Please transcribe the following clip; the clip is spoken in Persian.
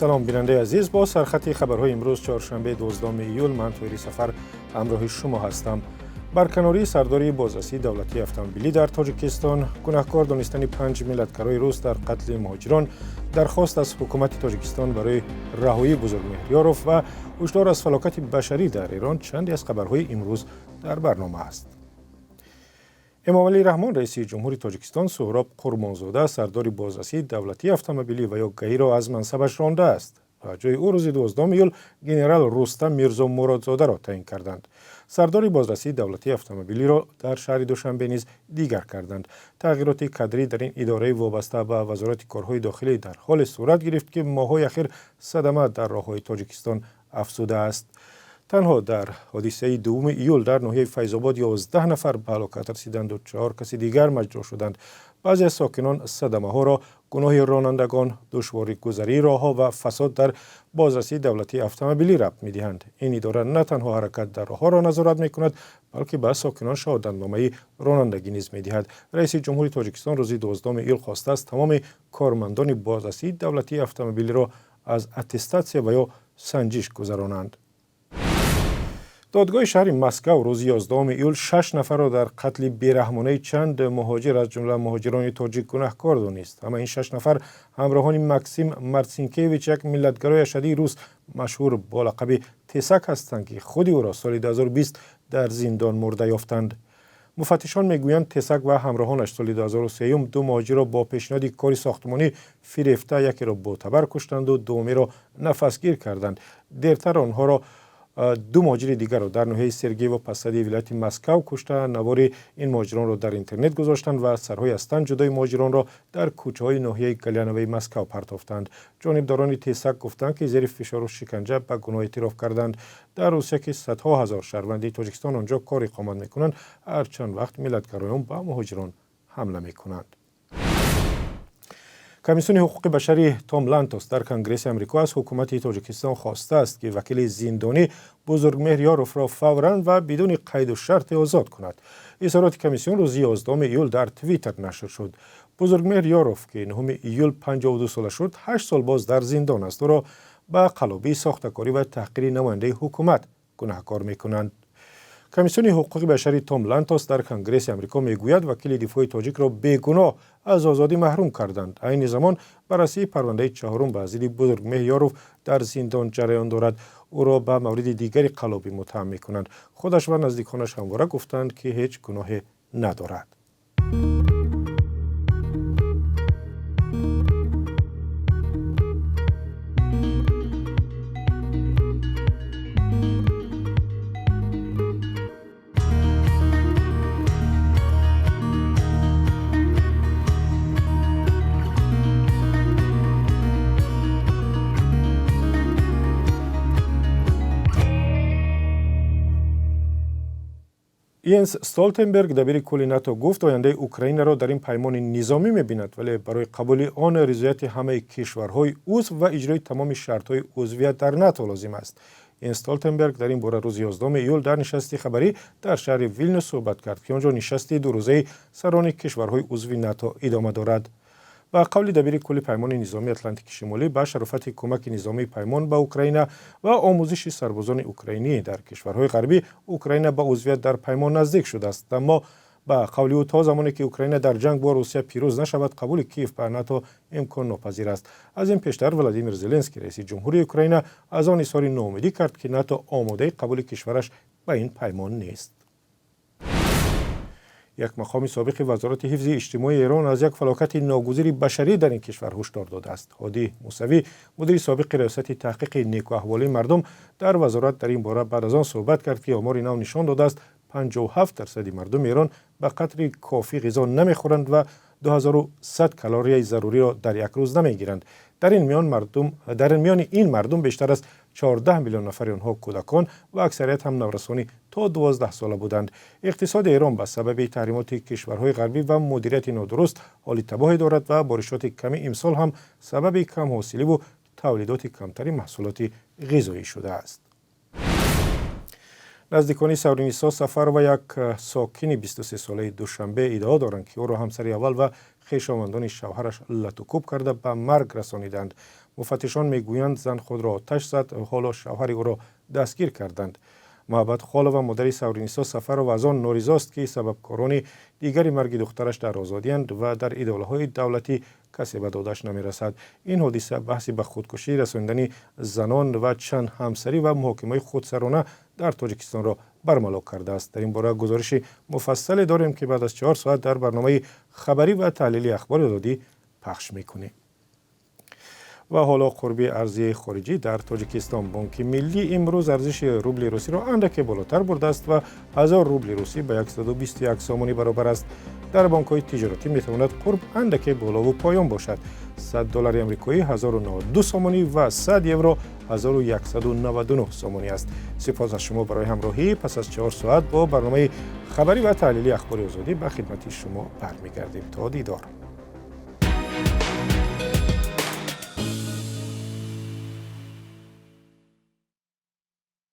سلام بیننده عزیز، با سرخط خبرهای امروز چهارشنبه 12 ایول من تویری سفر همراه شما هستم. برکناری سرداری بازرسی دولتی اتومبیلی در تاجیکستان، گناهکار دانستن 5 ملتکارای روس در قتل مهاجران، درخواست از حکومت تاجیکستان برای رهایی بزرگمهریاروف و هشدار از فلاکت بشری در ایران چندی از خبرهای امروز در برنامه است. امامعلی رحمان رئیس جمهوری تاجیکستان سهراب قرمانزاده سردار بازرسی دولتی اتومبیلی و یاگهی را از منصبش رانده است و جای او روز 12 ایول گنرال رستم میرزا مرادزاده را تعیین کردند. سردار بازرسی دولتی اتومبیلی را در شهر دوشنبه نیز دیگر کردند. تغییرات کادری در این اداره وابسته به وزارت کارهای داخلی در حال صورت گرفت که ماه‌های اخیر صدمه در راه‌های تاجیکستان افزوده است. تنها در حادثه 2 ایول در ناحیه فیض‌آباد 11 نفر به هلاکت رسیدند و 4 کس دیگر مجروح شدند. بعضی از ساکنان صدمه ها را گناه رانندگان، دشواری گذری راه‌ها و فساد در بازرسی دولتی اتومبیلی ربط می‌دهند. این اداره نه تنها حرکت در راه‌ها را نظارت می‌کند، بلکه به ساکنان شهادتنامه رانندگی نیز می‌دهد. رئیس جمهوری تاجیکستان روز 12 ایول خواسته است تمام کارمندان بازرسی دولتی اتومبیلی را از اتستاسیون و یا سنجش گذرانند. دادگاه شهر مسکو روز 11 ایول 6 نفر را در قتل بیرحمانه چند مهاجر از جمله مهاجران تاجیک گناهکار دانست. اما این 6 نفر همراهان مکسیم مارسینکیویچ، یک ملتگرای اشدی روس مشهور با لقب تسک هستند که خود او را سال 2020 در زندان مرده یافتند. مفتشان میگویند تسک و همراهانش سال 2003 دو مهاجر را با پیشنهاد کار ساختمانی فریفته، یکی را با تبر کشتند و دومی را نفسگیر کردند. دیرتر آنها را دو مهاجر دیگر را در ناحیه سرگی و پسدی ولایت مسکو کشته، نوار این مهاجران را در اینترنت گذاشتند و سرهای از تن جدای مهاجران را در کوچه‌های ناحیه گلیانوی مسکو پرتافتند. جانبداران تسک گفتند که زیر فشار و شکنجه به گناه اعتراف کردند. در روسیه که صدها هزار شهروند تاجیکستان آنجا کار اقامت می‌کنند، هر چند وقت ملتگرایان به مهاجران حمله می‌کنند. کمیسیون حقوق بشری توم لانتوس در کنگره آمریکا از حکومت تاجیکستان خواسته است که وکیل زندانی بزرگمهریاروف را فوراً و بدون قید و شرط آزاد کند. اظهارات کمیسیون روز 11 ایول در توییتر نشر شد. بزرگمهریاروف که 9 ایول 52 ساله شد، 8 سال باز در زندان است و را به قلابی ساختکاری و تحقیر نماینده حکومت گناهکار می‌کنند. کمیسیون حقوق بشری توم لانتوس در کنگره آمریکا میگوید وکیل دفاع تاجیک را بیگناه از آزادی محروم کردند. این زمان بررسی پرونده چهارم به ضد بزرگمهریاروف در زندان جریان دارد. او را به مورد دیگری قلابی متهم می‌کنند. خودش و نزدیکانش همواره گفتند که هیچ گناهی ندارد. ینس استولتنبرگ دبیر کل ناتو گفت آینده اوکراین را در این پیمان نظامی می‌بیند، ولی برای قبول آن رضایت همه کشورهای عضو و اجرای تمام شرط‌های عضویت در ناتو لازم است. ینس استولتنبرگ در این باره روز 11 ایول در نشست خبری در شهر ویلنیوس صحبت کرد که آنجا نشست دو روزه سران کشورهای عضو ناتو ادامه دارد. با قول دبیر کل پیمان نظامی اتلانتیک شمالی به شرافت کمک نظامی پیمان به اوکراین و آموزش سربازان اوکراینی در کشورهای غربی، اوکراین به عضویت در پیمان نزدیک شده است. اما با قول او تا زمانی که اوکراین در جنگ با روسیه پیروز نشود، قبول کیف به ناتو امکان ناپذیر است. از این پیشتر ولادیمیر زلنسکی رئیس جمهوری اوکراین از آن اظهار ناامیدی کرد که ناتو آماده قبول کشورش به این پیمان نیست. یک مقام سابق وزارت حفظ اجتماعی ایران از یک فلاکت ناگزیر بشری در این کشور هشدار داده است. هادی موسوی، مدیر سابق ریاست تحقیق نیک و احوال مردم در وزارت، در این باره بعد از آن صحبت کرد که آمار نو نشان داده است 57% مردم ایران به قدر کافی غذا نمیخورند و 2100 کالری ضروری را در یک روز نمیگیرند. در این میان این مردم بیشتر از 14 میلیون نفر آنها کودکان و اکثریت هم نورسانی تا 12 ساله بودند. اقتصاد ایران به سبب تحریمات کشورهای غربی و مدیریت نادرست حال تباهی دارد و بارشات کمی امسال هم سبب کم حاصلی و تولیدات کمتری محصولات غذایی شده است. نزدیکان سورینیسا سفر و یک ساکن 23 ساله دوشنبه ادعا دارند که او را همسر اول و خویشاوندان شوهرش لطوکوب کرده به مرگ رسانیدند. مفتشان میگویند زن خود را آتش زد و حالا شوهر او را دستگیر کردند. محبت خالو و مادر سورینیسا سفر و از آن نوریزاست که سببکاران دیگری مرگ دخترش در آزادی‌اند و در اداره‌های دولتی کسی به دادش نمی‌رسد. این حادثه بحثی به خودکشی رساندن زنان و چند همسری و محاکمه خودسرانه در تاجیکستان را برملا کرده است. در این باره گزارش مفصل داریم که بعد از 4 ساعت در برنامه خبری و تحلیلی اخبار آزادی پخش می‌کنیم. و حالا قربی ارزی خارجی در تاجیکستان. بانک ملی امروز ارزش روبل روسی را اندک بالاتر برده است و 1000 روبل روسی به 121 سامانی برابر است. در بانک‌های تجارتی می‌تواند قرب اندک بالا و پایان باشد. 100 دلار آمریکایی 1092 سامانی و 100 یورو 1199 سامانی است. سپاس از شما برای همراهی. پس از 4 ساعت با برنامه خبری و تحلیلی اخبار آزادی به خدمت شما برمیگردیم. تا دیدار.